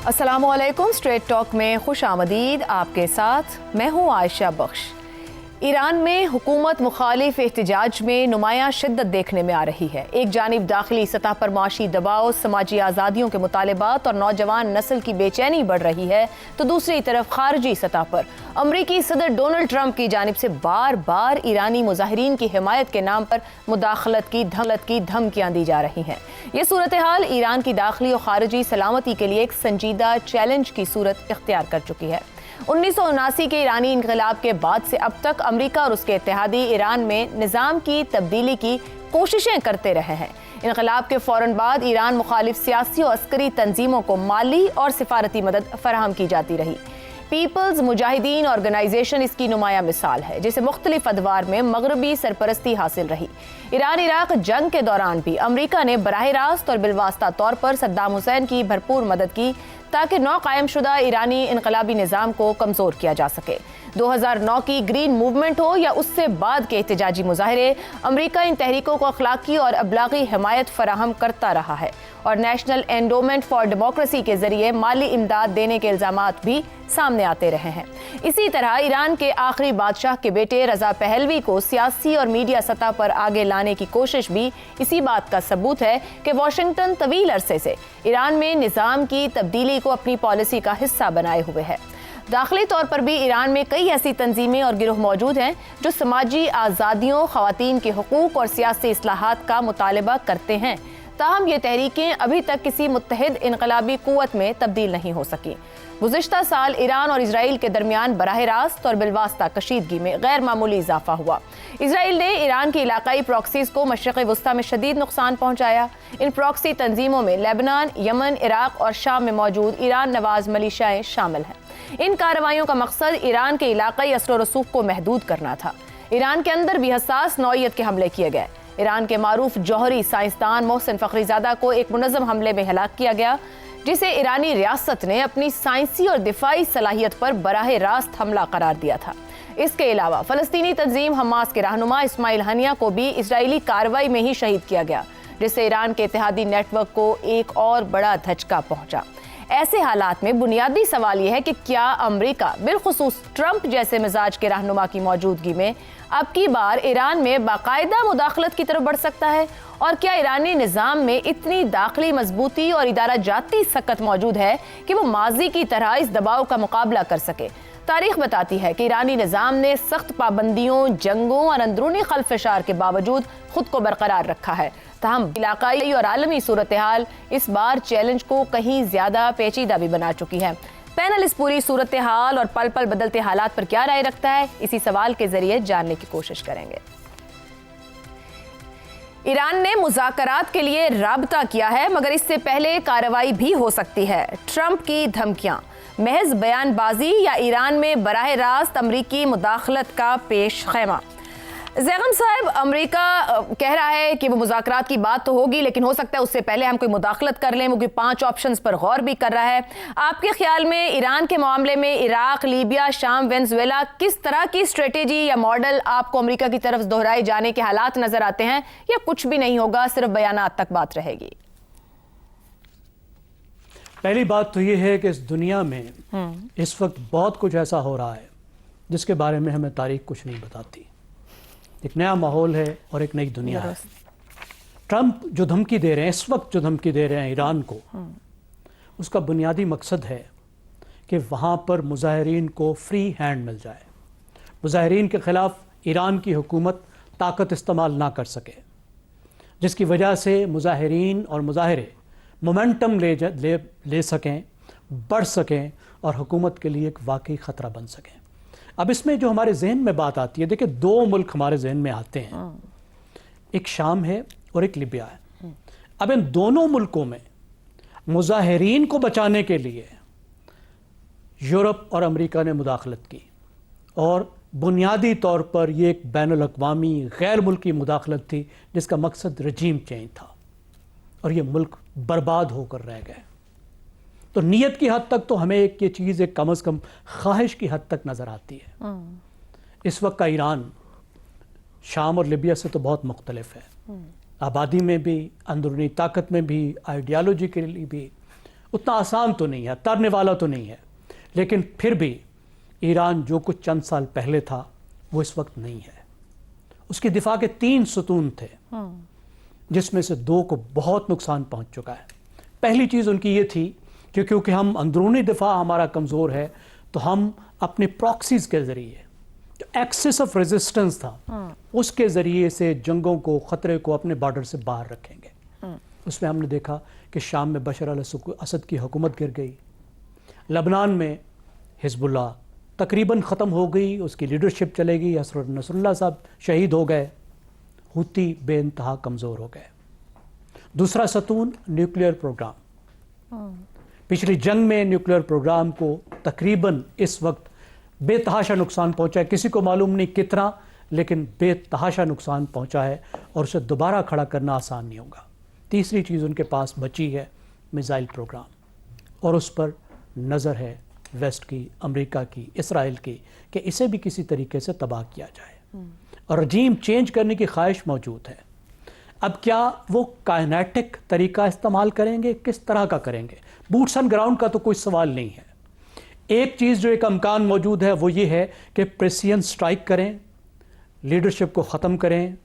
अस्सलामुअलैकुम। Straight talk में खुश आमदीद। आपके साथ मैं हूँ आयशा बख्श। ईरान में हुकूमत मुखालिफ एहतजाज में नुमायां शिद्दत देखने में आ रही है। एक जानिब दाखिली सतह पर माशी दबाव, समाजी आज़ादियों के मुतालबात और नौजवान नस्ल की बेचैनी बढ़ रही है, तो दूसरी तरफ खारजी सतह पर अमरीकी सदर डोनाल्ड ट्रंप की जानिब से बार बार ईरानी मुजाहिरीन की हिमायत के नाम पर मुदाखलत की धमकियां दी जा रही हैं। ये सूरत हाल ईरान की दाखिली और खारजी सलामती के लिए एक संजीदा चैलेंज की सूरत इख्तियार कर चुकी है। 1979 के ईरानी इनकलाब के बाद से अब तक अमेरिका और उसके इत्तेहादी ईरान में निज़ाम की तब्दीली की कोशिशें करते रहे हैं। इनकलाब के फौरन बाद ईरान मुखालिफ सियासी और अस्करी तंजीमों को माली और सिफारती मदद फराहम की जाती रही। पीपल्स मुजाहिदीन ऑर्गेनाइजेशन इसकी नुमाया मिसाल है, जिसे मुख्तलिफ अदवार में मगरबी सरपरस्ती हासिल रही। ईरान इराक जंग के दौरान भी अमेरिका ने बराह रास्त और बिलवास्ता तौर पर सद्दाम हुसैन की भरपूर मदद की ताकि नौ कायम शुदा ईरानी इनकलाबी निज़ाम को कमज़ोर किया जा सके। 2009 की ग्रीन मूवमेंट हो या उससे बाद के एहतजाजी मुजाहरे, अमेरिका इन तहरीकों को अखलाकी और अबलागी हिमायत फराहम करता रहा है और नेशनल एंडोमेंट फॉर डेमोक्रेसी के जरिए माली इमदाद देने के इल्ज़ामात भी सामने आते रहे हैं। इसी तरह ईरान के आखिरी बादशाह के बेटे रजा पहलवी को सियासी और मीडिया सतह पर आगे लाने की कोशिश भी इसी बात का सबूत है कि वाशिंगटन तवील अरसे से ईरान में निज़ाम की तब्दीली को अपनी पॉलिसी का हिस्सा बनाए हुए है। दाखिली तौर पर भी ईरान में कई ऐसी तंजीमें और गिरोह मौजूद हैं जो समाजी आज़ादियों, ख़वातीन के हुकूक और सियासी इस्लाहात का मुतालबा करते हैं। ताहम ये तहरीकें अभी तक किसी मुत्तहिद इनकलाबी कुव्वत में तब्दील नहीं हो सकी। गुज़िश्ता साल ईरान और इजराइल के दरमियान बराह रास्त और बिलवास्ता कशीदगी में गैर मामूली इजाफा हुआ। इजराइल ने ईरान की इलाकाई प्रॉक्सीज को मशरिक़ वस्ता में शदीद नुकसान पहुंचाया। इन प्रॉक्सी तंजीमों में लेबनान, यमन, इराक और शाम में मौजूद ईरान नवाज मिलिशियाएं शामिल हैं। इन कार्रवाइयों का मकसद ईरान के इलाकाई असर और रसूख को महदूद करना था। ईरान के अंदर भी हसास नौइयत के हमले किए गए। ईरान के मारूफ जौहरी साइंसदान मोहसिन फ़खरीज़ादा को एक मुनज़्ज़म हमले में हलाक किया गया, जिसे ईरानी रियासत ने अपनी साइंसी और दिफाई सलाहियत पर बराह रास्त हमला करार दिया था। इसके अलावा फ़लस्तीनी तंजीम हमास के रहनुमा इस्माइल हनिया को भी इजरायली कार्रवाई में ही शहीद किया गया, जिससे ईरान के इत्तेहादी नेटवर्क को एक और बड़ा धचका पहुंचा। ऐसे हालात में बुनियादी सवाल यह है कि क्या अमेरिका, बिलखुसूस ट्रंप जैसे मिजाज के रहनुमा की मौजूदगी में, अब की बार ईरान में बाकायदा मुदाखलत की तरफ बढ़ सकता है? और क्या ईरानी निज़ाम में इतनी दाखिली मजबूती और इदारा जाती सकत मौजूद है कि वो माजी की तरह इस दबाव का मुकाबला कर सके? तारीख बताती है कि ईरानी निज़ाम ने सख्त पाबंदियों, जंगों और अंदरूनी खलफशार के बावजूद खुद को बरकरार रखा है। ताहम इलाकाई और आलमी सूरत हाल इस बार चैलेंज को कहीं ज्यादा पेचीदा भी बना चुकी है। पैनल इस पूरी सूरत हाल और पल पल बदलते हालात पर क्या राय रखता है, इसी सवाल के जरिए जानने की कोशिश करेंगे। ईरान ने मुज़ाकरात के लिए राब्ता किया है, मगर इससे पहले कार्रवाई भी हो सकती है। ट्रंप की धमकियां, महज बयानबाजी या ईरान में बराह रास्त अमरीकी मुदाखलत का पेश खैमा? ज़ैगम साहब, अमेरिका कह रहा है कि वो मुज़ाकरात की बात तो होगी, लेकिन हो सकता है उससे पहले हम कोई मुदाखलत कर लें। वो कोई 5 ऑप्शंस पर गौर भी कर रहा है। आपके ख्याल में ईरान के मामले में इराक, लीबिया, शाम, वेनेजुएला, किस तरह की स्ट्रेटेजी या मॉडल आपको अमेरिका की तरफ दोहराए जाने के हालात नजर आते हैं, या कुछ भी नहीं होगा, सिर्फ बयानात तक बात रहेगी? पहली बात तो ये है कि इस दुनिया में इस वक्त बहुत कुछ ऐसा हो रहा है जिसके बारे में हमें तारीख कुछ नहीं बताती। एक नया माहौल है और एक नई दुनिया है। ट्रंप जो धमकी दे रहे हैं, इस वक्त जो धमकी दे रहे हैं ईरान को, उसका बुनियादी मकसद है कि वहाँ पर मुजाहिरीन को फ्री हैंड मिल जाए, मुजाहिरीन के ख़िलाफ़ ईरान की हुकूमत ताकत इस्तेमाल ना कर सके, जिसकी वजह से मुजाहिरीन और मुजाहिरे मोमेंटम ले सकें, बढ़ सकें और हुकूमत के लिए एक वाकई ख़तरा बन सकें। अब इसमें जो हमारे जहन में बात आती है, देखिए 2 मुल्क हमारे जहन में आते हैं, एक शाम है और एक लीबिया है। अब इन दोनों मुल्कों में मुजाहिरीन को बचाने के लिए यूरोप और अमेरिका ने मुदाखलत की, और बुनियादी तौर पर यह एक बैनुल-अक़वामी गैर मुल्की मुदाखलत थी जिसका मकसद रजीम चेंज था, और ये मुल्क बर्बाद होकर रह गए। तो नीयत की हद तक तो हमें ये चीज़ एक कम अज़ कम ख्वाहिश की हद तक नज़र आती है। इस वक्त का ईरान शाम और लीबिया से तो बहुत मुख्तलिफ है, आबादी में भी, अंदरूनी ताकत में भी, आइडियालॉजी के लिए भी, اتنا آسان تو نہیں ہے, ترنے والا تو نہیں ہے, لیکن پھر بھی ایران جو کچھ چند سال پہلے تھا وہ اس وقت نہیں ہے. اس کی دفاع کے 3 ستون تھے جس میں سے 2 کو بہت نقصان پہنچ چکا ہے. پہلی چیز ان کی یہ تھی کہ کیونکہ ہم اندرونی دفاع ہمارا کمزور ہے تو ہم اپنی پراکسیز کے ذریعے جو ایکسس آف ریزسٹنس تھا اس کے ذریعے سے جنگوں کو, خطرے کو اپنے بارڈر سے باہر رکھیں گے. اس میں ہم نے دیکھا کہ شام میں بشار الاسد کی حکومت گر گئی, لبنان میں حزب اللہ تقریباً ختم ہو گئی, اس کی لیڈرشپ چلے گئی, نصر اللہ صاحب شہید ہو گئے, ہوتی بے انتہا کمزور ہو گئے. دوسرا ستون نیوکلیئر پروگرام. پچھلی جنگ میں نیوکلیئر پروگرام کو تقریباً اس وقت بے تحاشا نقصان پہنچا ہے, کسی کو معلوم نہیں کتنا, لیکن بے تحاشا نقصان پہنچا ہے اور اسے دوبارہ کھڑا کرنا آسان نہیں ہوگا. تیسری چیز ان کے پاس بچی ہے میزائل پروگرام, اور اس پر نظر ہے ویسٹ کی, امریکہ کی, اسرائیل کی کہ اسے بھی کسی طریقے سے تباہ کیا جائے, اور رجیم چینج کرنے کی خواہش موجود ہے. اب کیا وہ کائنیٹک طریقہ استعمال کریں گے, کس طرح کا کریں گے؟ بوٹس آن گراؤنڈ کا تو کوئی سوال نہیں ہے. ایک چیز جو ایک امکان موجود ہے وہ یہ ہے کہ پریسین سٹرائک کریں, لیڈرشپ کو ختم کریں.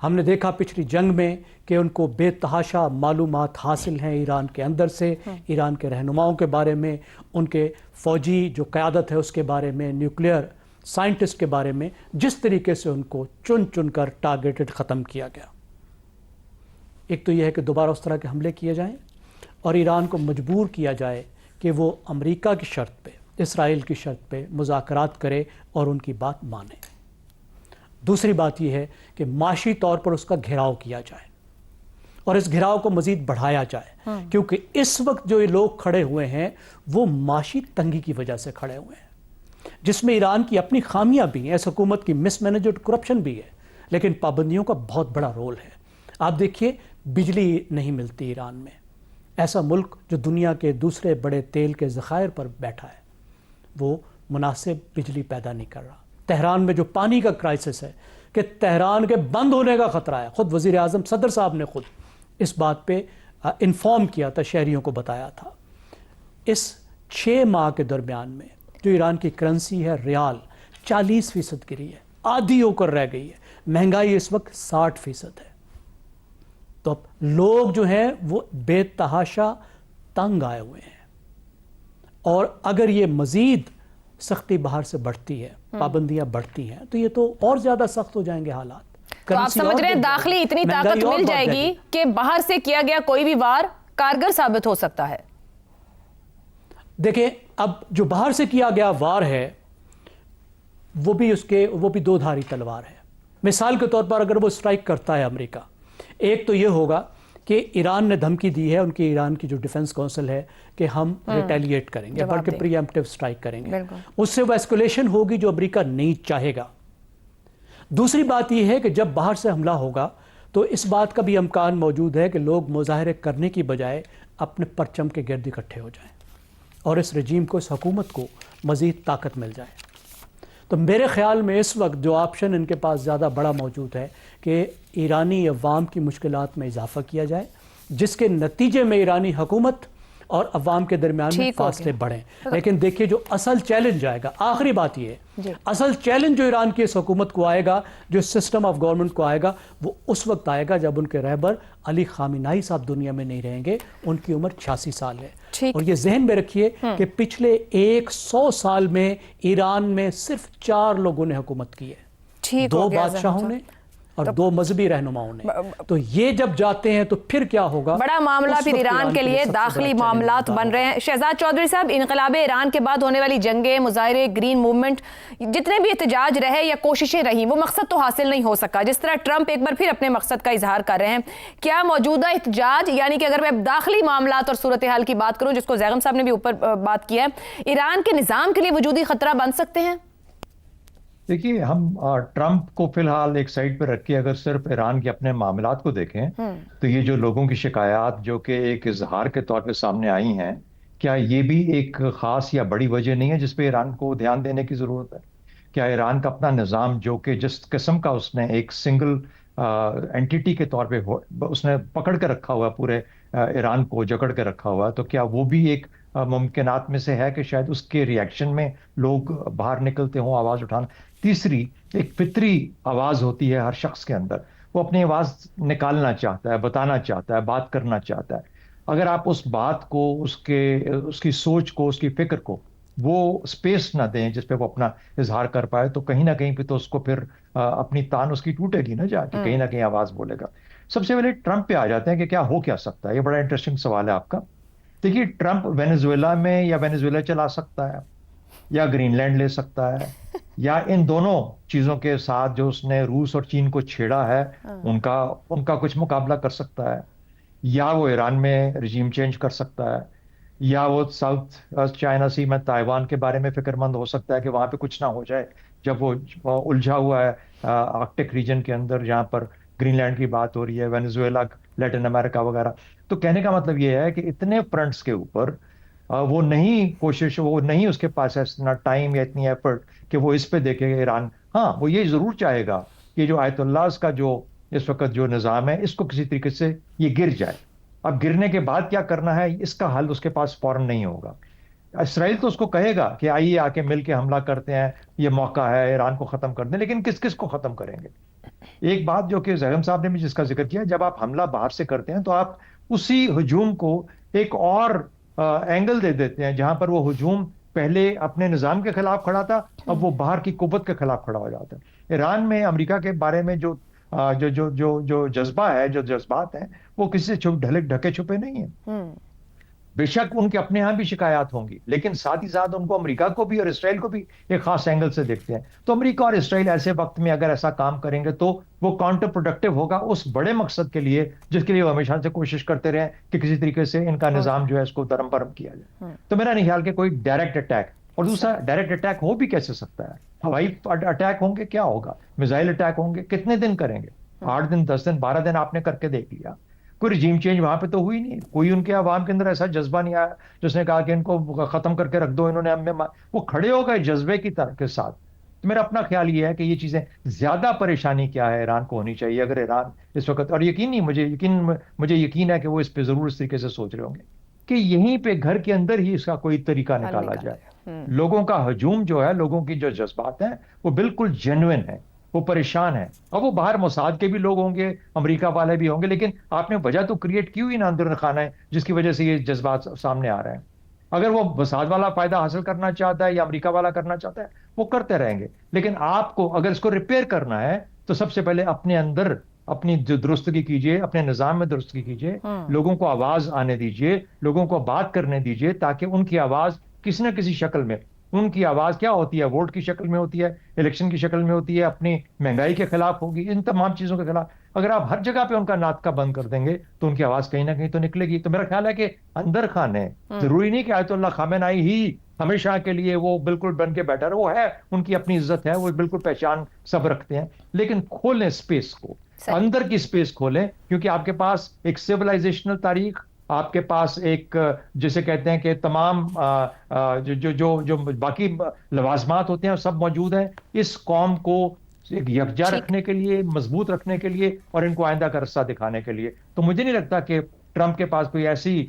ہم نے دیکھا پچھلی جنگ میں کہ ان کو بے تحاشا معلومات حاصل ہیں ایران کے اندر سے, ایران کے رہنماؤں کے بارے میں, ان کے فوجی جو قیادت ہے اس کے بارے میں, نیوکلیئر سائنٹسٹ کے بارے میں, جس طریقے سے ان کو چن چن کر ٹارگیٹڈ ختم کیا گیا. ایک تو یہ ہے کہ دوبارہ اس طرح کے حملے کیے جائیں اور ایران کو مجبور کیا جائے کہ وہ امریکہ کی شرط پہ, اسرائیل کی شرط پہ مذاکرات کرے اور ان کی بات مانے. دوسری بات یہ ہے کہ معاشی طور پر اس کا گھیراؤ کیا جائے اور اس گھیراؤ کو مزید بڑھایا جائے, کیونکہ اس وقت جو یہ لوگ کھڑے ہوئے ہیں وہ معاشی تنگی کی وجہ سے کھڑے ہوئے ہیں, جس میں ایران کی اپنی خامیاں بھی ہیں, اس حکومت کی مس مینجڈ کرپشن بھی ہے, لیکن پابندیوں کا بہت بڑا رول ہے. آپ دیکھیے بجلی نہیں ملتی ایران میں, ایسا ملک جو دنیا کے دوسرے بڑے تیل کے ذخائر پر بیٹھا ہے وہ مناسب بجلی پیدا نہیں کر رہا. تہران میں جو پانی کا کرائسس ہے کہ تہران کے بند ہونے کا خطرہ ہے, خود وزیر اعظم صدر صاحب نے خود اس بات پہ انفارم کیا تھا, شہریوں کو بتایا تھا. اس 6 ماہ کے درمیان میں جو ایران کی کرنسی ہے ریال 40% گری ہے, آدھی ہو کر رہ گئی ہے, مہنگائی اس وقت 60% ہے. تو اب لوگ جو ہیں وہ بے تحاشا تنگ آئے ہوئے ہیں, اور اگر یہ مزید سختی باہر سے بڑھتی ہے, پابندیاں بڑھتی ہیں, تو یہ تو اور زیادہ سخت ہو جائیں گے حالات. تو آپ سمجھ رہے ہیں داخلی اتنی طاقت مل جائے گی کہ باہر سے کیا گیا کوئی بھی وار کارگر ثابت ہو سکتا ہے. دیکھیں اب جو باہر سے کیا گیا وار ہے وہ بھی 2 دھاری تلوار ہے. مثال کے طور پر اگر وہ اسٹرائک کرتا ہے امریکہ, ایک تو یہ ہوگا کہ ایران نے دھمکی دی ہے, ان کی ایران کی جو ڈیفنس کونسل ہے کہ ہم ریٹیلیٹ کریں گے, بلکہ پری ایمپٹیو سٹرائک کریں گے. اس سے وہ ایسکولیشن ہوگی جو امریکہ نہیں چاہے گا. دوسری بات یہ ہے کہ جب باہر سے حملہ ہوگا تو اس بات کا بھی امکان موجود ہے کہ لوگ مظاہرے کرنے کی بجائے اپنے پرچم کے گرد اکٹھے ہو جائیں اور اس رجیم کو, اس حکومت کو مزید طاقت مل جائے. تو میرے خیال میں اس وقت جو آپشن ان کے پاس زیادہ بڑا موجود ہے کہ ایرانی عوام کی مشکلات میں اضافہ کیا جائے, جس کے نتیجے میں ایرانی حکومت اور عوام کے درمیان میں فاصلے بڑھیں. لیکن دیکھیے جو اصل چیلنج آئے گا, آخری بات یہ ہے, اصل چیلنج جو ایران کی اس حکومت کو آئے گا, جو سسٹم آف گورنمنٹ کو آئے گا, وہ اس وقت آئے گا جب ان کے رہبر علی خامنہئی صاحب دنیا میں نہیں رہیں گے. ان کی عمر 86 سال ہے, اور یہ ذہن میں رکھیے کہ پچھلے 100 سال میں ایران میں صرف 4 لوگوں نے حکومت کی ہے, 2 بادشاہوں نے اور 2 مذہبی رہنماؤں نے. تو یہ جب جاتے ہیں تو پھر کیا ہوگا؟ بڑا معاملہ پھر ایران کے لیے داخلی معاملات بن رہے ہیں. شہزاد چودھری صاحب, انقلاب ایران کے بعد ہونے والی جنگیں, مظاہرے, گرین موومنٹ, جتنے بھی احتجاج رہے یا کوششیں رہیں, وہ مقصد تو حاصل نہیں ہو سکا. جس طرح ٹرمپ ایک بار پھر اپنے مقصد کا اظہار کر رہے ہیں, کیا موجودہ احتجاج, یعنی کہ اگر میں داخلی معاملات اور صورتحال کی بات کروں جس کو زیغم صاحب نے بھی اوپر بات کیا ہے, ایران کے نظام کے لیے وجودی خطرہ بن سکتے ہیں؟ دیکھیے, ہم ٹرمپ کو فی الحال ایک سائڈ پہ رکھ کے اگر صرف ایران کے اپنے معاملات کو دیکھیں تو یہ جو لوگوں کی شکایات جو کہ ایک اظہار کے طور پہ سامنے آئی ہیں, کیا یہ بھی ایک خاص یا بڑی وجہ نہیں ہے جس پہ ایران کو دھیان دینے کی ضرورت ہے؟ کیا ایران کا اپنا نظام جو کہ جس قسم کا اس نے ایک سنگل اینٹیٹی کے طور پہ اس نے پکڑ کے رکھا ہوا ہے پورے ایران کو جکڑ کے رکھا ہوا ہے، تو کیا وہ بھی ایک ممکنات میں سے ہے کہ شاید اس کے ریئیکشن میں لوگ باہر نکلتے ہوں آواز اٹھانا؟ تیسری، ایک فطری آواز ہوتی ہے ہر شخص کے اندر، وہ اپنی آواز نکالنا چاہتا ہے، بتانا چاہتا ہے، بات کرنا چاہتا ہے۔ اگر آپ اس بات کو، اس کی سوچ کو، اس کی فکر کو وہ اسپیس نہ دیں جس پہ وہ اپنا اظہار کر پائے، تو کہیں نہ کہیں پہ تو اس کو پھر اپنی تان اس کی ٹوٹے گی نا، جا کے کہیں نہ کہیں آواز بولے گا۔ سب سے پہلے ٹرمپ پہ آ جاتے ہیں کہ کیا ہو کیا سکتا ہے، یہ بڑا انٹرسٹنگ سوال ہے آپ کا۔ دیکھیے، ٹرمپ وینیزویلا میں یا وینیزویلا چلا سکتا ہے، یا گرین لینڈ لے سکتا ہے، یا ان دونوں چیزوں کے ساتھ جو اس نے روس اور چین کو چھیڑا ہے ان کا کچھ مقابلہ کر سکتا ہے، یا وہ ایران میں رجیم چینج کر سکتا ہے، یا وہ ساؤتھ چائنا سی میں تائیوان کے بارے میں فکر مند ہو سکتا ہے کہ وہاں پہ کچھ نہ ہو جائے، جب وہ الجھا ہوا ہے آرکٹک ریجن کے اندر جہاں پر گرین لینڈ کی بات ہو رہی ہے، وینیزویلا، لیٹن امریکہ وغیرہ۔ تو کہنے کا مطلب یہ ہے کہ اتنے فرنٹس کے اوپر وہ نہیں اس کے پاس اتنا ٹائم یا اتنی ایفرٹ کہ وہ اس پہ دیکھے گا ایران۔ ہاں، وہ یہ ضرور چاہے گا کہ جو آیت اللہ کا جو اس وقت جو نظام ہے اس کو کسی طریقے سے یہ گر جائے۔ اب گرنے کے بعد کیا کرنا ہے اس کا حل اس کے پاس فوراً نہیں ہوگا۔ اسرائیل تو اس کو کہے گا کہ آئیے آ کے مل کے حملہ کرتے ہیں، یہ موقع ہے ایران کو ختم کر دیں، لیکن کس کس کو ختم کریں گے؟ ایک بات جو کہ زیغم صاحب نے بھی جس کا ذکر کیا، جب آپ حملہ باہر سے کرتے ہیں تو آپ اسی ہجوم کو ایک اور اینگل دے دیتے ہیں، جہاں پر وہ ہجوم پہلے اپنے نظام کے خلاف کھڑا تھا، اب وہ باہر کی قوت کے خلاف کھڑا ہو جاتا ہے۔ ایران میں امریکہ کے بارے میں جو جذبہ ہے، جو جذبات ہیں، وہ کسی سے ڈھکے چھپے نہیں ہیں۔ بے شک ان کے اپنے ہاں بھی شکایات ہوں گی، لیکن ساتھ ہی ساتھ ان کو امریکہ کو بھی اور اسرائیل کو بھی ایک خاص اینگل سے دیکھتے ہیں۔ تو امریکہ اور اسرائیل ایسے وقت میں اگر ایسا کام کریں گے تو وہ کاؤنٹر پروڈکٹیو ہوگا اس بڑے مقصد کے لیے جس کے لیے وہ ہمیشہ سے کوشش کرتے رہے کہ کسی طریقے سے ان کا نظام جو ہے اس کو درم برم کیا جائے۔ تو میرا نہیں خیال کہ کوئی ڈائریکٹ اٹیک، اور دوسرا ڈائریکٹ اٹیک ہو بھی کیسے سکتا ہے؟ ہوائی اٹیک ہوں گے، کیا ہوگا؟ میزائل اٹیک ہوں گے، کتنے دن کریں گے؟ 8 دن، 10 دن، 12 دن آپ نے کر کے دیکھ لیا، کوئی رجیم چینج وہاں پہ تو ہوئی نہیں، کوئی ان کے عوام کے اندر ایسا جذبہ نہیں آیا جس نے کہا کہ ان کو ختم کر کے رکھ دو، انہوں نے ہم میں وہ کھڑے ہو گئے جذبے کی طرح کے ساتھ۔ تو میرا اپنا خیال یہ ہے کہ یہ چیزیں زیادہ پریشانی کیا ہے ایران کو ہونی چاہیے اگر ایران اس وقت، اور مجھے یقین ہے کہ وہ اس پہ ضرور اس طریقے سے سوچ رہے ہوں گے کہ یہیں پہ گھر کے اندر ہی اس کا کوئی طریقہ نکالا جائے۔ لوگوں کا ہجوم جو ہے، لوگوں کی جو جذبات ہیں وہ بالکل جینوئن ہیں، وہ پریشان ہیں، اور وہ باہر موساد کے بھی لوگ ہوں گے، امریکہ والے بھی ہوں گے، لیکن آپ نے وجہ تو کریٹ کی ہوئی نا اندر خانہ ہے جس کی وجہ سے یہ جذبات سامنے آ رہے ہیں۔ اگر وہ موساد والا فائدہ حاصل کرنا چاہتا ہے یا امریکہ والا کرنا چاہتا ہے وہ کرتے رہیں گے، لیکن آپ کو اگر اس کو ریپیئر کرنا ہے تو سب سے پہلے اپنے اندر اپنی درستگی کیجئے، اپنے نظام میں درستگی کیجئے، لوگوں کو آواز آنے دیجئے، لوگوں کو بات کرنے دیجئے، تاکہ ان کی آواز کسی نہ کسی شکل میں، ان کی آواز کیا ہوتی ہے، ووٹ کی شکل میں ہوتی ہے، الیکشن کی شکل میں ہوتی ہے، اپنی مہنگائی کے خلاف ہوگی، ان تمام چیزوں کے خلاف اگر آپ ہر جگہ پہ ان کا ناطقہ بند کر دیں گے تو ان کی آواز کہیں نہ کہیں تو نکلے گی۔ تو میرا خیال ہے کہ اندر خانے، ضروری نہیں کہ آیت اللہ خامنہئی ہی ہمیشہ کے لیے وہ بالکل بن کے بیٹھا رہے، وہ ہے، ان کی اپنی عزت ہے، وہ بالکل پہچان سب رکھتے ہیں، لیکن کھولیں اسپیس کو، اندر کی اسپیس کھولیں، کیونکہ آپ کے پاس ایک سویلائزیشنل تاریخ، آپ کے پاس ایک جسے کہتے ہیں کہ تمام جو باقی لوازمات ہوتے ہیں وہ سب موجود ہیں اس قوم کو ایک یکجا رکھنے کے لیے، مضبوط رکھنے کے لیے، اور ان کو آئندہ کا رستہ دکھانے کے لیے۔ تو مجھے نہیں لگتا کہ ٹرمپ کے پاس کوئی ایسی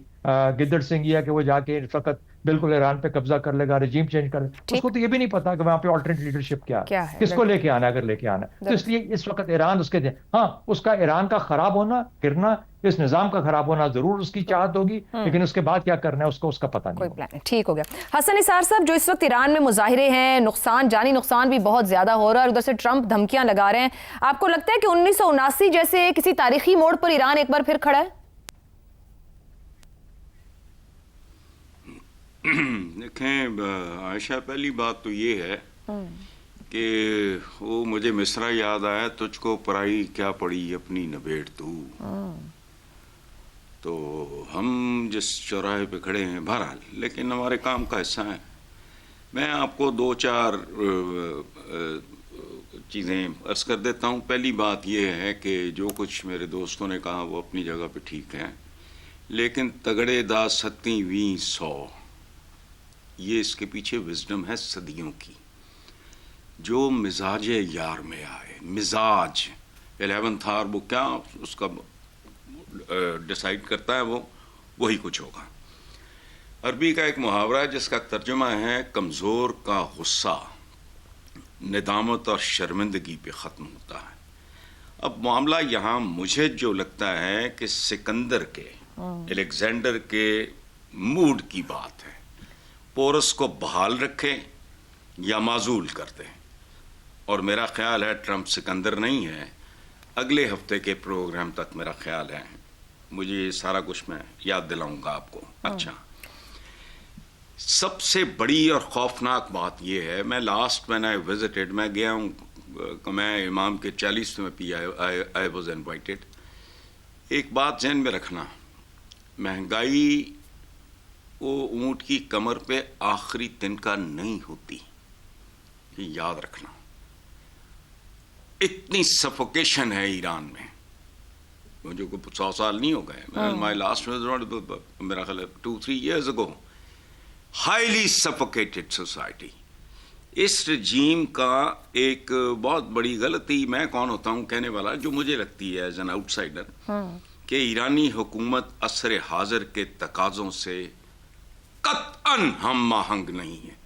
گدڑ سنگھی ہے کہ وہ جا کے فقط بالکل ایران پہ قبضہ کر لے گا، رجیم چینج کر لے گا۔ اس کو تو یہ بھی نہیں پتا کہ وہاں پہ آلٹرنیٹ لیڈرشپ کیا ہے، کس کو لے کے آنا ہے اگر لے کے آنا ہے۔ تو اس لیے اس وقت ایران اس کے ہاں اس کا ایران کا خراب ہونا، گرنا، اس نظام کا خراب ہونا ضرور اس کی چاہت ہوگی، لیکن اس کے بعد کیا کرنا ہے اس کا پتہ نہیں ہوگا۔ ٹھیک ہو گیا۔ حسن نثار صاحب، جو اس وقت ایران میں مظاہرے ہیں، نقصان، جانی نقصان بھی بہت زیادہ ہو رہا ہے، اور ادھر سے ٹرمپ دھمکیاں لگا رہے ہیں، آپ کو لگتا ہے کہ 1979 جیسے کسی تاریخی موڑ پر ایران ایک بار پھر کھڑا ہے؟ دیکھیں عائشہ، پہلی بات تو یہ ہے کہ وہ مجھے مصرع یاد آیا، تجھ کو پرائی کیا پڑی اپنی نبیڑ تو۔ تو ہم جس چوراہے پہ کھڑے ہیں، بہرحال لیکن ہمارے کام کا حصہ ہیں۔ میں آپ کو 2-4 چیزیں عرض کر دیتا ہوں۔ پہلی بات یہ ہے کہ جو کچھ میرے دوستوں نے کہا وہ اپنی جگہ پہ ٹھیک ہے، لیکن تگڑے دا 70-100، یہ اس کے پیچھے وزڈم ہے صدیوں کی، جو مزاج یار میں آئے، مزاج 11th आवर वो क्या उसका डिसाइड करता है, वो वही कुछ होगा। अरबी का एक मुहावरा है जिसका तर्जुमा है, कमज़ोर का गुस्सा निदामत और शर्मिंदगी पे ख़त्म होता है। अब मामला यहाँ मुझे जो लगता है कि सिकंदर के, अलेक्जेंडर के मूड की बात है, पोरस को बहाल रखें या माजूल कर दें। और मेरा ख्याल है ट्रंप सिकंदर नहीं है। अगले हफ्ते के प्रोग्राम तक मेरा ख्याल है, मुझे ये सारा कुछ मैं याद दिलाऊंगा आपको। अच्छा, सबसे बड़ी और खौफनाक बात यह है, मैं लास्ट मैन आई विजिटेड, मैं गया हूँ, मैं इमाम के 40वें पी आई वॉज इन्वाइटेड। एक बात ज़हन में रखना, महंगाई वो ऊँट की कमर पे आखिरी तिनका नहीं होती, ये याद रखना। इतनी सफोकेशन है ईरान में, मुझे को 100 साल नहीं हो गए, माई लास्ट मेरा ख्याल 2-3 years ago, highly suffocated society. इस रजीम का एक बहुत बड़ी गलती, मैं कौन होता हूँ कहने वाला, जो मुझे लगती है एज एन आउटसाइडर, कि ईरानी हुकूमत असर हाजिर के तकाज़ों से कतअन हम आहंग नहीं है।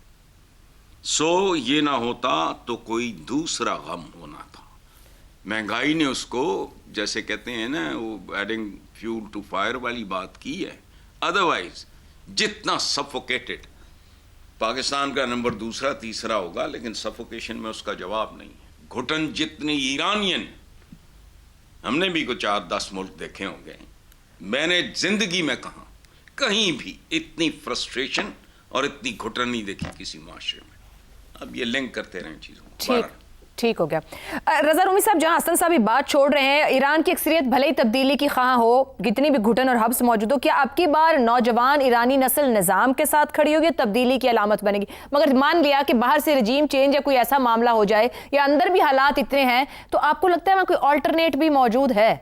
सो ये ना होता तो कोई दूसरा गम होना था। महंगाई ने उसको, जैसे कहते हैं ना, वो एडिंग फ्यूल टू फायर वाली बात की है। अदरवाइज जितना सफोकेटेड, पाकिस्तान का नंबर दूसरा तीसरा होगा, लेकिन सफोकेशन में उसका जवाब नहीं है। घुटन जितनी ईरानियन, हमने भी कुछ 8-10 मुल्क देखे होंगे, मैंने जिंदगी में कहीं भी इतनी फ्रस्ट्रेशन और इतनी घुटन नहीं देखी किसी माशरे में। अब ये लिंक करते रहें चीज़ों को। ठीक हो गया। रज़ा रूमी साहब, जहां हसन साहब बात छोड़ रहे हैं, ईरान की अक्सरियत भले ही तब्दीली की ख़्वाह हो, कितनी भी घुटन और हब्स मौजूद हो, क्या आपकी बार नौजवान ईरानी नस्ल निज़ाम के साथ खड़ी होगी, तब्दीली की अलामत बनेगी? मगर मान लिया कि बाहर से रजीम चेंज या कोई ऐसा मामला हो जाए, या अंदर भी हालात इतने हैं, तो आपको लगता है वहाँ कोई ऑल्टरनेट भी मौजूद है?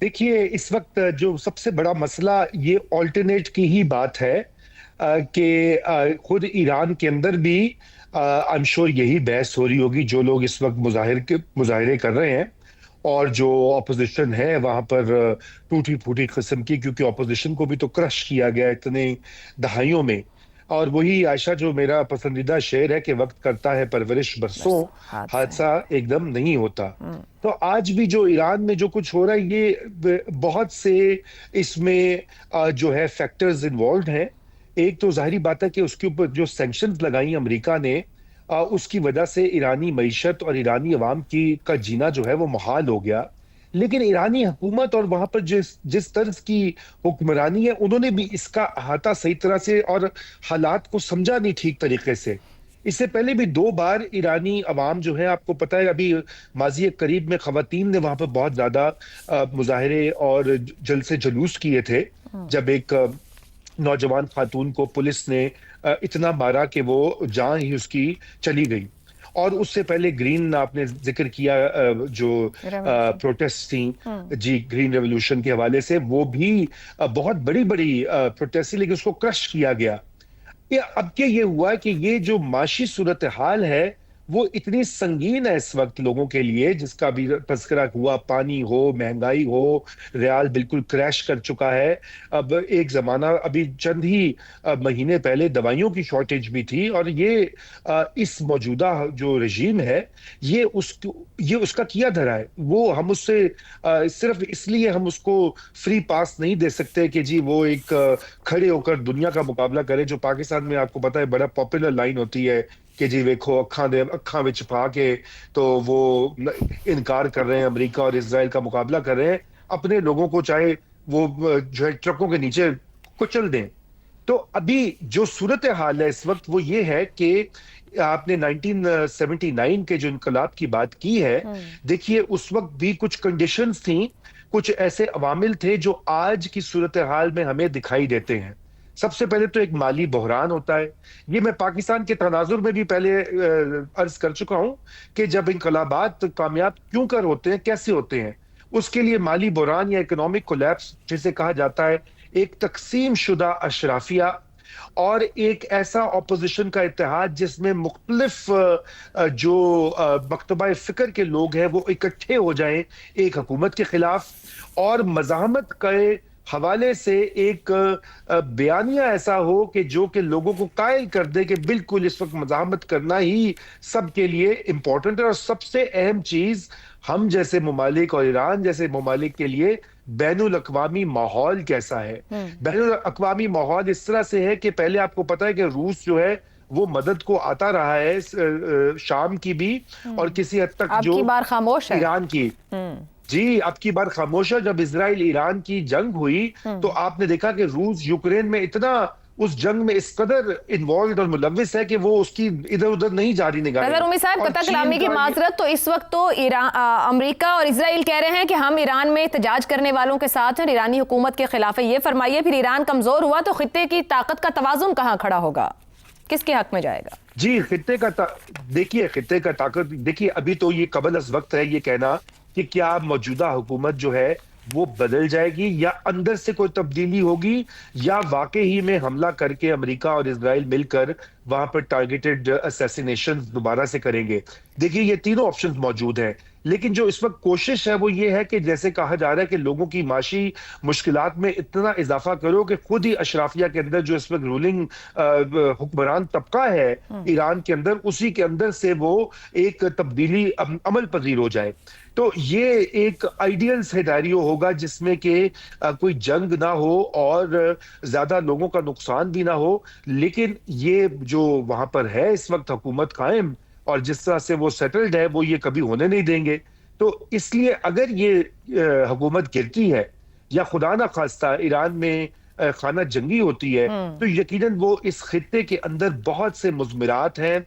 देखिए, इस वक्त जो सबसे बड़ा मसला ये ऑल्टरनेट की ही बात है कि खुद ईरान के अंदर भी आई एम श्योर यही बहस हो रही होगी। जो लोग इस वक्त मुजाहिरे कर रहे हैं और जो अपोजिशन है वहां पर टूटी फूटी किस्म की, क्योंकि अपोजिशन को भी तो क्रश किया गया इतने दहाइयों में। और वही आयशा जो मेरा पसंदीदा शेर है कि वक्त करता है परवरिश बरसों, हादसा एकदम नहीं होता। तो आज भी जो ईरान में जो कुछ हो रहा है, ये बहुत से इसमें जो है फैक्टर्स इन्वॉल्व हैं। एक तो जाहिर बात है कि उसके ऊपर जो सैंक्शंस लगाई अमेरिका ने, उसकी वजह से ईरानी मईशत और ईरानी अवाम का जीना जो है वो मुहाल हो गया। लेकिन ईरानी हुकूमत और वहां पर जिस तर्ज की हुक्मरानी है, उन्होंने भी इसका अहाता सही तरह से और हालात को समझा नहीं ठीक तरीके से। इससे पहले भी 2 बार ईरानी अवाम जो है, आपको पता है, अभी माजी करीब में खवातीन ने वहां पर बहुत ज्यादा मुजाहिरे और जलसे जुलूस किए थे, जब एक नौजवान खातून को पुलिस ने इतना मारा कि वो जान ही उसकी चली गई। और उससे पहले ग्रीन, आपने जिक्र किया जो प्रोटेस्ट थी जी, ग्रीन रेवोल्यूशन के हवाले से, वो भी बहुत बड़ी बड़ी प्रोटेस्ट थी, लेकिन उसको क्रश किया गया। अब क्या ये हुआ कि ये जो माशी सूरत हाल है वो इतनी संगीन है इस वक्त लोगों के लिए, जिसका भी तस्करा हुआ, पानी हो, महंगाई हो, रियाल बिल्कुल क्रैश कर चुका है। अब एक जमाना, अभी चंद ही महीने पहले दवाइयों की शॉर्टेज भी थी, और ये इस मौजूदा जो रजीम है ये उसका किया धरा है। वो हम उससे सिर्फ इसलिए हम उसको फ्री पास नहीं दे सकते कि जी वो एक खड़े होकर दुनिया का मुकाबला करे, जो पाकिस्तान में आपको पता है बड़ा पॉपुलर लाइन होती है कि जी देखो अखां विच पा के तो वो इनकार कर रहे हैं, अमेरिका और इजराइल का मुकाबला कर रहे हैं, अपने लोगों को चाहे वो जो है ट्रकों के नीचे कुचल दें। तो अभी जो सूरत हाल है इस वक्त वो ये है कि आपने 1979 के जो इनकलाब की बात की है, देखिए उस वक्त भी कुछ कंडीशंस थी, कुछ ऐसे अवामिल थे जो आज की सूरत हाल में हमें दिखाई देते हैं। सबसे पहले तो एक माली बहरान होता है। ये मैं पाकिस्तान के तनाजुर में भी पहले अर्ज कर चुका हूं कि जब इनकलाबात कामयाब क्यों कर होते हैं, कैसे होते हैं, उसके लिए माली बहरान या इकोनॉमिक कोलैप्स जिसे कहा जाता है, एक तकसीम शुदा अशराफिया اور ایک ایسا اپوزیشن کا اتحاد جس میں مختلف جو مکتبہ فکر کے لوگ ہیں وہ اکٹھے ہو جائیں ایک حکومت کے خلاف، اور مزاحمت کے حوالے سے ایک بیانیہ ایسا ہو کہ جو کہ لوگوں کو قائل کر دے کہ بالکل اس وقت مزاحمت کرنا ہی سب کے لیے امپورٹنٹ ہے۔ اور سب سے اہم چیز ہم جیسے ممالک اور ایران جیسے ممالک کے لیے بین الاقوامی ماحول کیسا ہے۔ بین الاقوامی ماحول اس طرح سے ہے کہ پہلے آپ کو پتا ہے کہ روس جو ہے وہ مدد کو آتا رہا ہے، شام کی بھی اور کسی حد تک جو ایران کی، جی اب کی بار خاموش ہے۔ جب اسرائیل ایران کی جنگ ہوئی تو آپ نے دیکھا کہ روس یوکرین میں اتنا اس جنگ میں اس قدر انوالوڈ اور ملوث ہے کہ وہ اس کی ادھر ادھر نہیں جاری نگاہیں۔ نظر امید صاحب قطع کلامی کی معذرت، تو اس وقت تو امریکہ اور اسرائیل کہہ رہے ہیں کہ ہم ایران میں احتجاج کرنے والوں کے ساتھ ہیں، ایرانی حکومت کے خلاف ہے۔ یہ فرمائیے پھر ایران کمزور ہوا تو خطے کی طاقت کا توازن کہاں کھڑا ہوگا، کس کے حق میں جائے گا؟ جی خطے کا طاقت دیکھیے، ابھی تو یہ قبل از وقت ہے یہ کہنا کہ کیا موجودہ حکومت جو ہے وہ بدل جائے گی یا اندر سے کوئی تبدیلی ہوگی، یا واقعی میں حملہ کر کے امریکہ اور اسرائیل مل کر وہاں پر ٹارگیٹڈ اسیسینیشن دوبارہ سے کریں گے۔ دیکھیے یہ تینوں آپشنز موجود ہیں، لیکن جو اس وقت کوشش ہے وہ یہ ہے کہ جیسے کہا جا رہا ہے کہ لوگوں کی معاشی مشکلات میں اتنا اضافہ کرو کہ خود ہی اشرافیہ کے اندر جو اس وقت رولنگ حکمران طبقہ ہے ایران کے اندر، اسی کے اندر سے وہ ایک تبدیلی عمل پذیر ہو جائے۔ تو یہ ایک آئیڈیل سینیریو ہوگا جس میں کہ کوئی جنگ نہ ہو اور زیادہ لوگوں کا نقصان بھی نہ ہو، لیکن یہ جو وہاں پر ہے اس وقت حکومت قائم اور جس طرح سے وہ سیٹلڈ ہے وہ یہ کبھی ہونے نہیں دیں گے۔ تو اس لیے اگر یہ حکومت گرتی ہے یا خدا نہ خواستہ ایران میں خانہ جنگی ہوتی ہے تو یقیناً وہ اس خطے کے اندر بہت سے مضمرات ہیں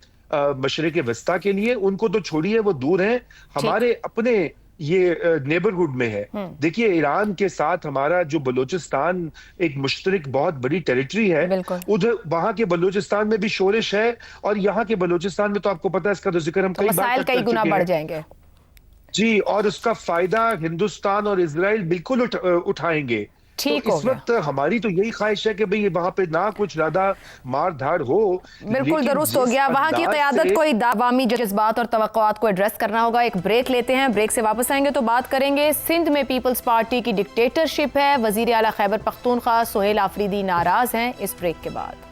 مشرق وسطیٰ کے لیے، ان کو تو چھوڑیے وہ دور ہیں، ہمارے اپنے یہ نیبرہڈ میں ہے۔ دیکھیے ایران کے ساتھ ہمارا جو بلوچستان ایک مشترک بہت بڑی ٹیریٹری ہے، ادھر وہاں کے بلوچستان میں بھی شورش ہے، اور یہاں کے بلوچستان میں تو آپ کو پتا ہے اس کا تو ذکر ہم کئی بار کر گنا چکے بڑھ ہیں جائیں گے جی، اور اس کا فائدہ ہندوستان اور اسرائیل بالکل اٹھائیں گے۔ تو اس وقت ہماری تو یہی خواہش ہے کہ بھئی وہاں پہ نہ کچھ زیادہ مار دھاڑ ہو۔ بالکل درست ہو گیا، وہاں کی قیادت کو عوامی جذبات اور توقعات کو ایڈریس کرنا ہوگا۔ ایک بریک لیتے ہیں، بریک سے واپس آئیں گے تو بات کریں گے سندھ میں پیپلز پارٹی کی ڈکٹیٹرشپ ہے، وزیر اعلیٰ خیبر پختونخوا سہیل آفریدی ناراض ہیں، اس بریک کے بعد۔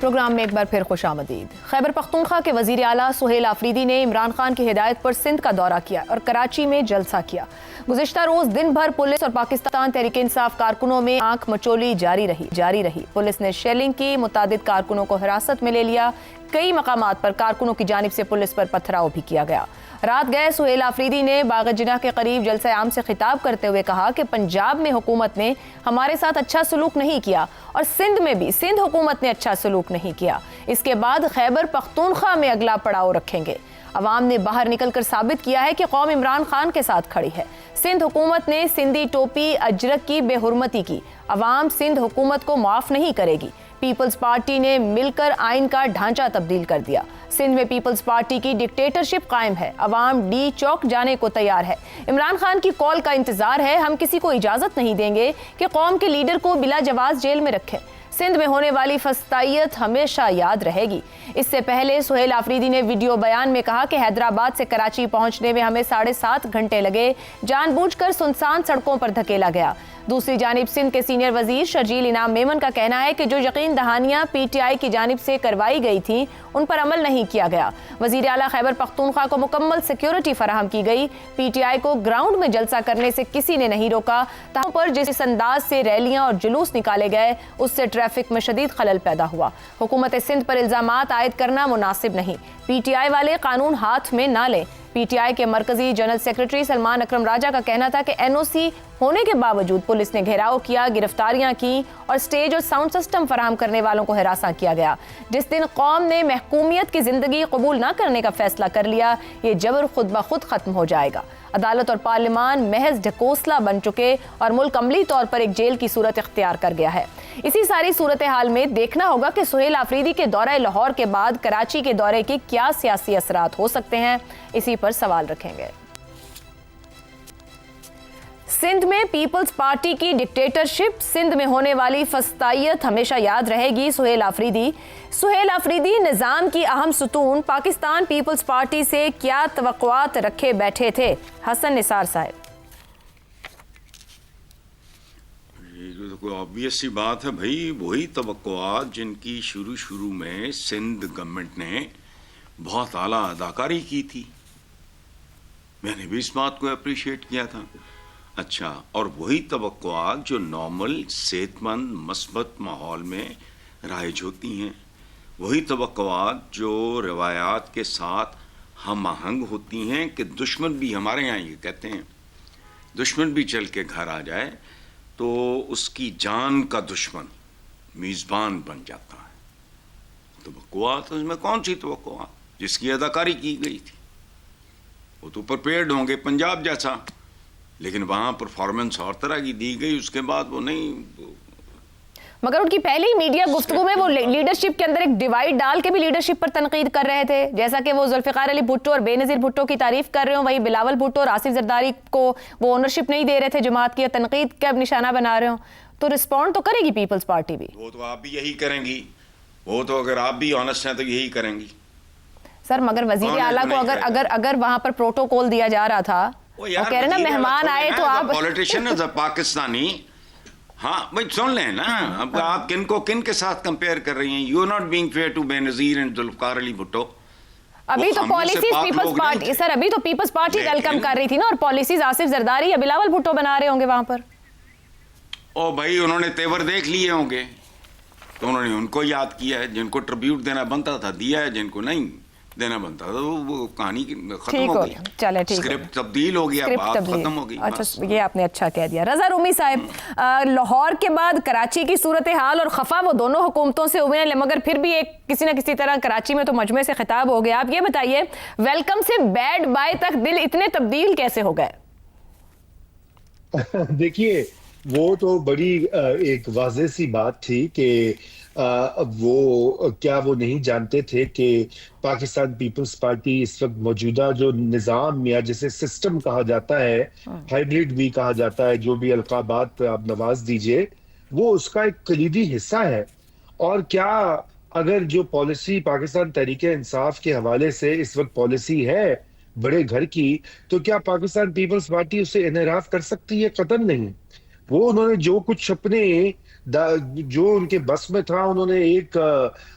پروگرام میں ایک بار پھر خوش آمدید۔ خیبر پختونخوا کے وزیر اعلیٰ سہیل آفریدی نے عمران خان کی ہدایت پر سندھ کا دورہ کیا اور کراچی میں جلسہ کیا۔ گزشتہ روز دن بھر پولیس اور پاکستان تحریک انصاف کارکنوں میں آنکھ مچولی جاری رہی۔ پولیس نے شیلنگ کی، متعدد کارکنوں کو حراست میں لے لیا، کئی مقامات پر کارکنوں کی جانب سے پولیس پر پتھراؤ بھی کیا گیا۔ رات گئے سہیل آفریدی نے باغ جناح کے قریب جلسہ عام سے خطاب کرتے ہوئے کہا کہ پنجاب میں حکومت نے ہمارے ساتھ اچھا سلوک نہیں کیا اور سندھ میں بھی سندھ حکومت نے اچھا سلوک نہیں کیا، اس کے بعد خیبر پختونخوا میں اگلا پڑاؤ رکھیں گے۔ عوام نے باہر نکل کر ثابت کیا ہے کہ قوم عمران خان کے ساتھ کھڑی ہے۔ سندھ حکومت نے سندھی ٹوپی اجرک کی بے حرمتی کی، عوام سندھ حکومت کو معاف نہیں کرے گی۔ پیپلز پارٹی نے مل کر آئین کا ڈھانچہ تبدیل کر دیا۔ سندھ میں پیپلز پارٹی کی ڈکٹیٹرشپ قائم ہے، عوام ڈی چوک جانے کو تیار ہے، عمران خان کی کال کا انتظار ہے۔ ہم کسی کو اجازت نہیں دیں گے کہ قوم کے لیڈر کو بلا جواز جیل میں رکھیں۔ سندھ میں ہونے والی فسطائیت ہمیشہ یاد رہے گی۔ اس سے پہلے سہیل آفریدی نے ویڈیو بیان میں کہا کہ حیدرآباد سے کراچی پہنچنے میں ہمیں 7.5 گھنٹے لگے، جان بوجھ کر سنسان سڑکوں پر دھکیلا گیا۔ دوسری جانب سندھ کے سینئر وزیر شرجیل انعام میمن کا کہنا ہے کہ جو یقین دہانیاں پی ٹی آئی کی جانب سے کروائی گئی تھیں ان پر عمل نہیں کیا گیا۔ وزیر اعلیٰ خیبر پختونخوا کو مکمل سیکیورٹی فراہم کی گئی، پی ٹی آئی کو گراؤنڈ میں جلسہ کرنے سے کسی نے نہیں روکا، تاہم پر جس انداز سے ریلیاں اور جلوس نکالے گئے اس سے ٹریفک میں شدید خلل پیدا ہوا۔ حکومت سندھ پر الزامات عائد کرنا مناسب نہیں، پی ٹی آئی والے قانون ہاتھ میں نہ لیں۔ پی ٹی آئی کے مرکزی جنرل سیکرٹری سلمان اکرم راجہ کا کہنا تھا کہ این او سی ہونے کے باوجود پولیس نے گھیراؤ کیا، گرفتاریاں کی اور سٹیج اور ساؤنڈ سسٹم فراہم کرنے والوں کو ہراساں کیا گیا۔ جس دن قوم نے محکومیت کی زندگی قبول نہ کرنے کا فیصلہ کر لیا، یہ جبر خود بخود ختم ہو جائے گا۔ عدالت اور پارلیمان محض ڈھکوسلا بن چکے اور ملک عملی طور پر ایک جیل کی صورت اختیار کر گیا ہے۔ اسی ساری صورتحال میں دیکھنا ہوگا کہ سہیل آفریدی کے دورہ لاہور کے بعد کراچی کے دورے کے کیا سیاسی اثرات ہو سکتے ہیں، اسی پر سوال رکھیں گے۔ सिंध में पीपल्स पार्टी की डिक्टेटरशिप, सिंध में होने वाली फस्तायत हमेशा याद रहेगी। सुहेल आफरीदी निज़ाम की अहम सुतून पाकिस्तान पीपल्स पार्टी से क्या तवक्कुआत रखे बैठे थे? हसन निसार साहब। ये तो कोई ऑब्वियस सी बात है भाई, वही तवक्कुआत जिनकी शुरू में सिंध गवर्नमेंट ने बहुत आला अदाकारी की थी। मैंने भी इस बात को अप्रिशिएट किया था। अच्छा, और वही तवक्कुआत जो नॉर्मल सेहतमंद मस्बत माहौल में राइज होती हैं, वही तवक्कुआत जो रवायात के साथ हम आहंग होती हैं कि दुश्मन भी, हमारे यहाँ ये कहते हैं, दुश्मन भी चल के घर आ जाए तो उसकी जान का दुश्मन मेज़बान बन जाता है। तवक्कुआत उसमें कौन सी तवक्कुआत? जिसकी अदाकारी की गई थी वो तो प्रिपेयर्ड होंगे पंजाब जैसा, लेकिन वहाँ परफॉर्मेंस और तरह की दी गई, उसके बाद वो नहीं। मगर उनकी पहली मीडिया गुफ्तगू में वो लीडरशिप के अंदर एक डिवाइड डाल के भी लीडरशिप पर तनकीद कर रहे थे, जैसा कि वो जुल्फ़िकार अली भुट्टो और बेनज़ीर भुट्टो की तारीफ कर रहे हो, वही बिलावल भुट्टो और आसिफ जरदारी को वो ओनरशिप नहीं दे रहे थे जमात की, तनकीद का निशाना बना रहे हो। तो रिस्पॉन्ड तो करेगी पीपल्स पार्टी भी। वो तो आप भी यही करेंगी, वो तो अगर आप भी ऑनेस्ट हैं तो यही करेंगी सर। मगर वजीर आला को अगर वहां पर प्रोटोकॉल दिया जा रहा था, वो कह रहे ना मेहमान आए तो आप पॉलिटिशियन एज अ पाकिस्तानी, हाँ भाई सुन लें ना, अब आप किन के साथ कंपेयर कर रही हैं? You are not being fair to Benazir and Zulfikar Ali Bhutto. अभी तो पॉलिसीज पीपल्स पार्टी, सर अभी तो पीपल्स पार्टी वेलकम कर रही थी ना, और पॉलिसीज आसिफ जरदारी या बिलावल भुट्टो बना रहे होंगे वहां पर। ओ भाई उन्होंने तेवर देख लिए होंगे तो उन्होंने उनको याद किया है, जिनको ट्रिब्यूट देना बनता था दिया है, जिनको नहीं देना बनता था वो कहानी खत्म हो गई। चले ठीक है, स्क्रिप्ट तब्दील हो गया, बात खत्म हो गई। अच्छा, ये आपने अच्छा कह दिया। रज़ा रूमी साहब, लाहौर के बाद कराची की सूरत हाल और खफा वो दोनों हुकूमतों से हुए हैं, मगर फिर भी एक किसी न किसी तरह कराची में तो मजमे से खिताब हो गया। आप ये बताइए, वेलकम से बैड बाय तक दिल इतने तब्दील कैसे हो गए? देखिए, वो तो बड़ी एक वाज़ेह सी बात थी कि वो नहीं जानते थे कि पाकिस्तान पीपल्स पार्टी इस वक्त मौजूदा जो निज़ाम या जिसे सिस्टम कहा जाता है, हाइब्रिड भी कहा जाता है, जो भी अलकाबात आप नवाज दीजिए, वो उसका एक कलीदी हिस्सा है। और क्या अगर जो पॉलिसी पाकिस्तान तहरीक इंसाफ के हवाले से इस वक्त पॉलिसी है बड़े घर की, तो क्या पाकिस्तान पीपल्स पार्टी उसे इनहराफ कर सकती है? कतई नहीं। वो उन्होंने जो कुछ अपने जो उनके बस में था, उन्होंने एक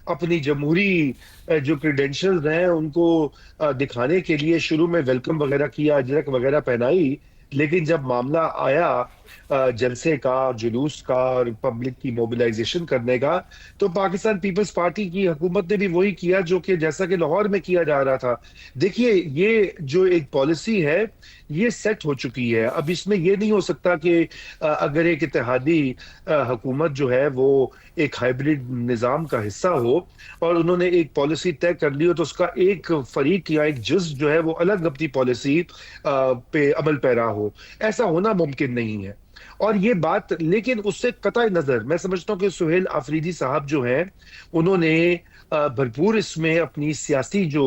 अपनी जमहूरी जो क्रेडेंशियल्स हैं उनको दिखाने के लिए शुरू में वेलकम वगैरह किया, अजरक वगैरह पहनाई, लेकिन जब मामला आया जलसे का, जुलूस का और पब्लिक की मोबिलाइजेशन करने का, तो पाकिस्तान पीपल्स पार्टी की हुकूमत ने भी वही किया जो कि जैसा कि लाहौर में किया जा रहा था। देखिए, ये जो एक पॉलिसी है ये सेट हो चुकी है। अब इसमें ये नहीं हो सकता कि अगर एक इत्तेहादी हुकूमत जो है वो एक हाइब्रिड निज़ाम का हिस्सा हो और उन्होंने एक पॉलिसी तय कर ली हो तो उसका एक फरीक या एक जुज़ जो है वो अलग अपनी पॉलिसी पे अमल पैरा हो। ऐसा होना मुमकिन नहीं है। और ये बात, लेकिन उससे कतई नजर मैं समझता हूँ कि सुहेल आफरीदी साहब जो हैं उन्होंने भरपूर इसमें अपनी सियासी जो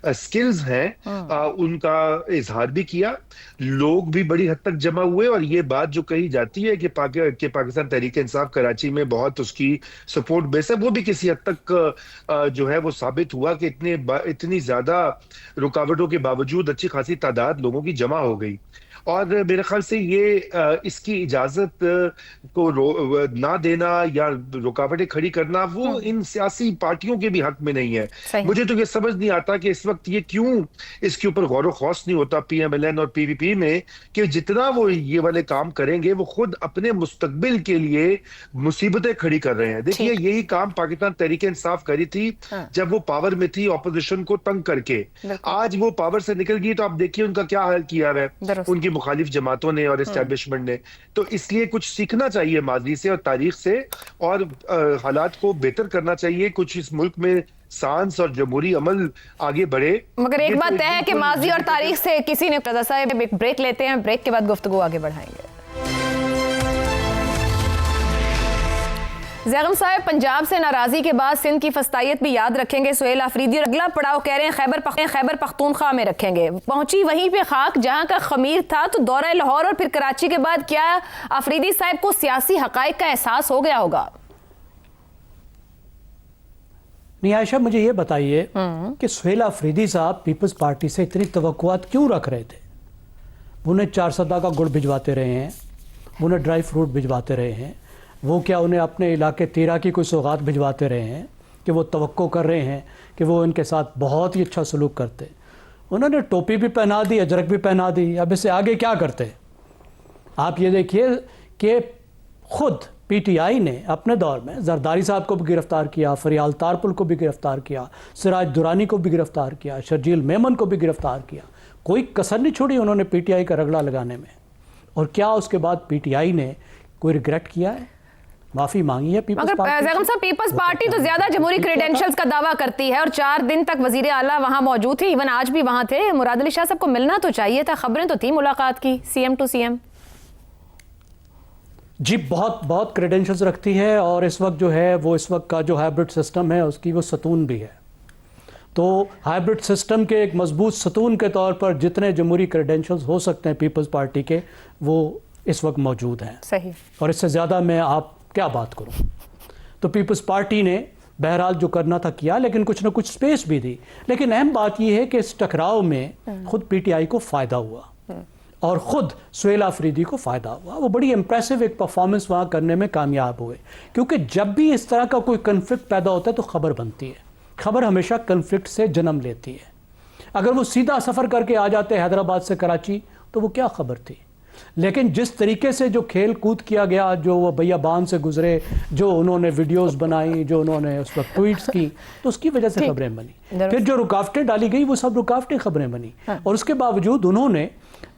स्किल्स हैं उनका इजहार भी किया। लोग भी बड़ी हद तक जमा हुए और ये बात जो कही जाती है कि पाकिस्तान तहरीक इंसाफ कराची में बहुत उसकी सपोर्ट बेस है, वो भी किसी हद तक जो है वो साबित हुआ कि इतनी ज्यादा रुकावटों के बावजूद अच्छी खासी तादाद लोगों की जमा हो गई। और मेरे ख्याल से ये इसकी इजाजत को ना देना या रुकावटें खड़ी करना वो इन सियासी पार्टियों के भी हक में नहीं है। मुझे तो ये समझ नहीं आता कि इस वक्त ये क्यों इसके ऊपर गौर व खौस नहीं होता PMLN और PPP में कि जितना वो ये वाले काम करेंगे वो खुद अपने मुस्तकबिल के लिए मुसीबतें खड़ी कर रहे हैं। देखिए, यही काम पाकिस्तान तहरीक इंसाफ करी थी जब वो पावर में थी, ऑपोजिशन को तंग करके। आज वो पावर से निकल गई तो आप देखिए उनका क्या हाल किया है उनकी मुखालिफ जमातों ने और एस्टेब्लिशमेंट ने। तो इसलिए कुछ सीखना चाहिए माजी से और तारीख से और हालात को बेहतर करना चाहिए। कुछ इस मुल्क में सांस और जमहूरी अमल आगे बढ़े। मगर एक बात तय है कि माजी और तारीख से किसी ने। रज़ा साहब, एक ब्रेक लेते हैं, ब्रेक के बाद गुफ्तगू आगे बढ़ाएंगे। ज़ैगम साहब, पंजाब से नाराज़ी के बाद सिंध की फस्तायत भी याद रखेंगे सुहेल आफरीदी, और अगला पड़ाव कह रहे हैं खैबर पख्तूनख्वा में रखेंगे। पहुंची वहीं पे खाक जहां का खमीर था, तो दौरा लाहौर और फिर कराची के बाद क्या आफरीदी साहब को सियासी हक़ाइक़ का एहसास हो गया होगा? नहीं आयशा, मुझे ये बताइए कि सुहेल आफरीदी साहब पीपल्स पार्टी से इतनी तवक्कुआत क्यों रख रहे थे? वो उन्हें 4 सदा का गुड़ भिजवाते रहे हैं, वो उन्हें ड्राई फ्रूट भिजवाते रहे हैं, वो क्या उन्हें अपने इलाके तेरा की कोई सौगात भिजवाते रहे हैं कि वो तवक्को कर रहे हैं कि वो इनके साथ बहुत ही अच्छा सलूक करते? उन्होंने टोपी भी पहना दी, अजरक भी पहना दी, अब इससे आगे क्या करते? आप ये देखिए कि खुद पीटीआई ने अपने दौर में जरदारी साहब को भी गिरफ्तार किया, फरियाल तारपुल को भी गिरफ्तार किया, सिराज दुरानी को भी गिरफ्तार किया, शर्जील मेमन को भी गिरफ्तार किया, कोई कसर नहीं छोड़ी उन्होंने पीटीआई का रगड़ा लगाने में। और क्या उसके बाद पीटीआई ने कोई रिग्रेट किया है, माफी मांगी है पीपल्स पार्टी? ज़ैगम साहब, पीपल्स पार्टी तो ज्यादा जमहूरी क्रेडेंशियल्स का दावा करती है और 4 दिन तक वजीर आला वहां मौजूद थे, इवन आज भी वहां थे। मुराद अली शाह साहब को मिलना तो चाहिए था, खबरें तो थी मुलाकात की सीएम टू सीएम। जी, बहुत क्रेडेंशियल्स रखती है, और इस वक्त जो है वो इस वक्त का जो हाइब्रिड सिस्टम है उसकी वो सतून भी है। तो हाइब्रिड सिस्टम के एक मजबूत सतून के तौर पर जितने जमहूरी क्रेडेंशियल्स हो सकते हैं पीपल्स पार्टी के, वो इस वक्त मौजूद हैं। सही। और इससे ज़्यादा मैं आप क्या बात करूं? तो पीपल्स पार्टी ने बहरहाल जो करना था किया, लेकिन कुछ ना कुछ स्पेस भी दी। लेकिन अहम बात यह है कि इस टकराव में खुद पीटीआई को फ़ायदा हुआ और ख़ुद सुहेल आफरीदी को फ़ायदा हुआ। वो बड़ी इम्प्रेसिव एक परफॉर्मेंस वहाँ करने में कामयाब हुए, क्योंकि जब भी इस तरह का कोई कन्फ्लिक्ट पैदा होता है तो खबर बनती है। खबर हमेशा कन्फ्लिक्ट से जन्म लेती है। अगर वो सीधा सफ़र करके आ जाते हैदराबाद से कराची तो वो क्या खबर थी? लेकिन जिस तरीके से जो खेल कूद किया गया, जो वो बियाबान से गुजरे, जो उन्होंने वीडियोस बनाई, जो उन्होंने उस वक्त ट्वीट्स की, तो उसकी वजह से खबरें बनी। फिर जो रुकावटें डाली गई वो सब रुकावटें खबरें बनी। और उसके बावजूद उन्होंने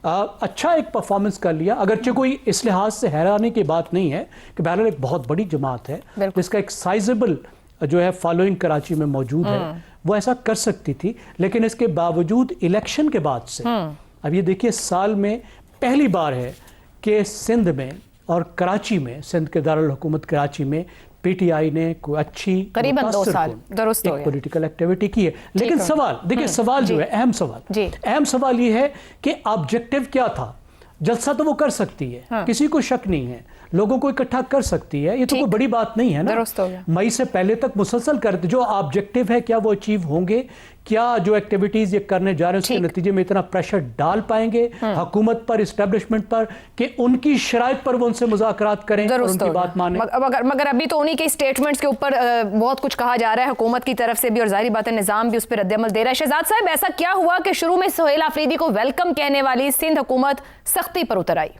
अच्छा एक परफॉर्मेंस कर लिया। अगरचे कोई इस लिहाज से हैरानी की बात नहीं है कि बहरहाल एक बहुत बड़ी जमात है जिसका एक साइजेबल जो है फॉलोइंग कराची में मौजूद है, वो ऐसा कर सकती थी। लेकिन इसके बावजूद इलेक्शन के बाद से अब ये देखिए, साल में पहली बार है कि सिंध में और कराची में, सिंध के दारुल हुकूमत कराची में पीटीआई ने कोई अच्छी करीबन 2 साल दुरुस्त हो गया पॉलिटिकल एक्टिविटी की है। लेकिन सवाल देखिए, सवाल जो है अहम सवाल ये है कि ऑब्जेक्टिव क्या था? जलसा तो वो कर सकती है, किसी को शक नहीं है, लोगों को इकट्ठा कर सकती है, ये तो कोई बड़ी बात नहीं है ना। मई से पहले तक मुसलसल करते, जो ऑब्जेक्टिव है क्या वो अचीव होंगे? क्या जो एक्टिविटीज ये करने जा रहे हैं उसके नतीजे में इतना प्रेशर डाल पाएंगे हुकूमत पर, इस्टेब्लिशमेंट पर, कि उनकी शराइत पर वो उनसे मुज़ाकरात करें और उनकी बात माने? मगर अभी तो उन्हीं के स्टेटमेंट्स के ऊपर बहुत कुछ कहा जा रहा है हुकूमत की तरफ से भी, और जाहिर बात है निज़ाम भी उस पर रद्द-ए-अमल दे रहा है। शहजाद साहब, ऐसा क्या हुआ कि शुरू में सुहेल आफरीदी को वेलकम कहने वाली सिंध हुकूमत सख्ती पर उतर आई?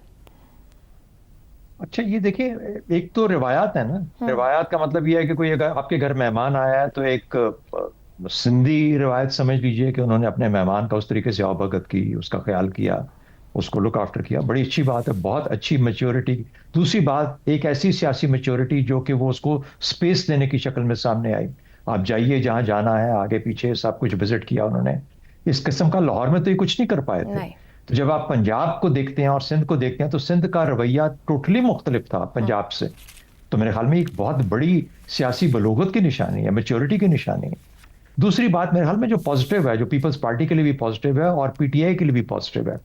अच्छा, ये देखिए, एक तो रिवायात है ना। रिवायात का मतलब ये है कि कोई अगर आपके घर मेहमान आया है तो एक सिंधी रिवायत समझ लीजिए कि उन्होंने अपने मेहमान का उस तरीके से आवभगत की, उसका ख्याल किया, उसको लुक आफ्टर किया। बड़ी अच्छी बात है, बहुत अच्छी मैच्योरिटी। दूसरी बात, एक ऐसी सियासी मैच्योरिटी जो कि वो उसको स्पेस देने की शक्ल में सामने आई। आप जाइए जहां जाना है, आगे पीछे सब कुछ विजिट किया उन्होंने। इस किस्म का लाहौर में तो ये कुछ नहीं कर पाए थे। तो जब आप पंजाब को देखते हैं और सिंध को देखते हैं तो सिंध का रवैया टोटली मुख्तलिफ था पंजाब से। तो मेरे ख्याल में एक बहुत बड़ी सियासी बलोगत की निशानी है, मैच्योरिटी की निशानी है। दूसरी बात मेरे ख्याल में जो पॉजिटिव है, जो पीपल्स पार्टी के लिए भी पॉजिटिव है और पीटीआई के लिए भी पॉजिटिव है,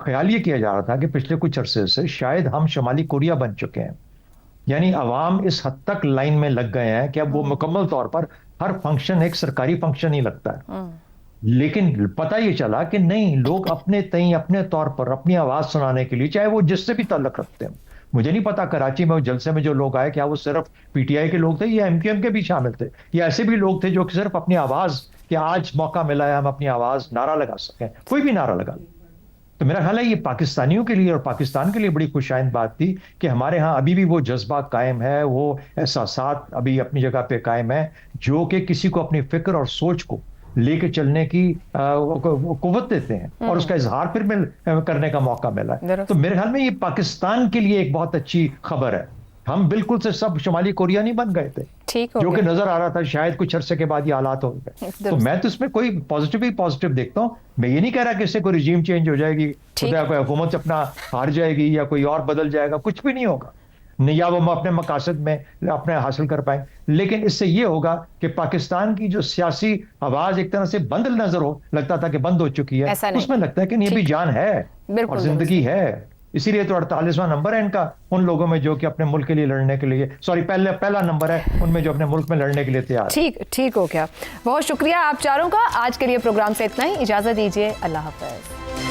ख्याल ये किया जा रहा था कि पिछले कुछ अरसे से शायद हम शुमाली कोरिया बन चुके हैं। यानी अवाम इस हद तक लाइन में लग गए हैं कि अब वो मुकम्मल तौर पर हर फंक्शन एक सरकारी फंक्शन ही लगता है। लेकिन पता ये चला कि नहीं, लोग अपने तय अपने तौर पर अपनी आवाज सुनाने के लिए, चाहे वो जिससे भी ताल्लुक रखते हैं, मुझे नहीं पता कराची में जलसे में जो लोग आए क्या वो सिर्फ पीटीआई के लोग थे या एमक्यूएम के भी शामिल थे, या ऐसे भी लोग थे जो कि सिर्फ अपनी आवाज, कि आज मौका मिला है हम अपनी आवाज नारा लगा सकें, कोई भी नारा लगा। तो मेरा ख्याल है ये पाकिस्तानियों के लिए और पाकिस्तान के लिए बड़ी खुशाइंद बात थी कि हमारे यहाँ अभी भी वो जज्बा कायम है, वो एहसासात अभी अपनी जगह पे कायम है, जो कि किसी को अपनी फिक्र और सोच को लेके चलने की कुव्वत देते हैं और उसका इजहार फिर करने का मौका मिला है। तो मेरे ख्याल में ये पाकिस्तान के लिए एक बहुत अच्छी खबर है। हम बिल्कुल से सब शुमाली कोरिया नहीं बन गए थे, जो कि नजर आ रहा था शायद कुछ अरसे के बाद ये हालात हो गए। तो मैं तो इसमें कोई पॉजिटिव ही पॉजिटिव देखता हूँ। मैं ये नहीं कह रहा कि इससे कोई रिजीम चेंज हो जाएगी, खुदा कोई हुकूमत अपना हार जाएगी या कोई और बदल जाएगा, कुछ भी नहीं होगा। یا وہ اپنے مقاصد میں اپنے حاصل کر پائیں. لیکن اس سے یہ ہوگا کہ پاکستان کی جو سیاسی آواز ایک طرح سے بند نظر لگتا تھا کہ بند ہو چکی ہے, اس میں لگتا ہے کہ یہ بھی جان ہے اور زندگی ہے. اسی لیے تو 48واں نمبر ہے ان کا ان لوگوں میں جو کہ اپنے ملک کے لیے لڑنے کے لیے, پہلا نمبر ہے ان میں جو اپنے ملک میں لڑنے کے لیے تیار. ٹھیک ہو گیا. بہت شکریہ آپ چاروں کا. آج کے لیے پروگرام سے اتنا ہی. اجازت دیجیے. اللہ حافظ.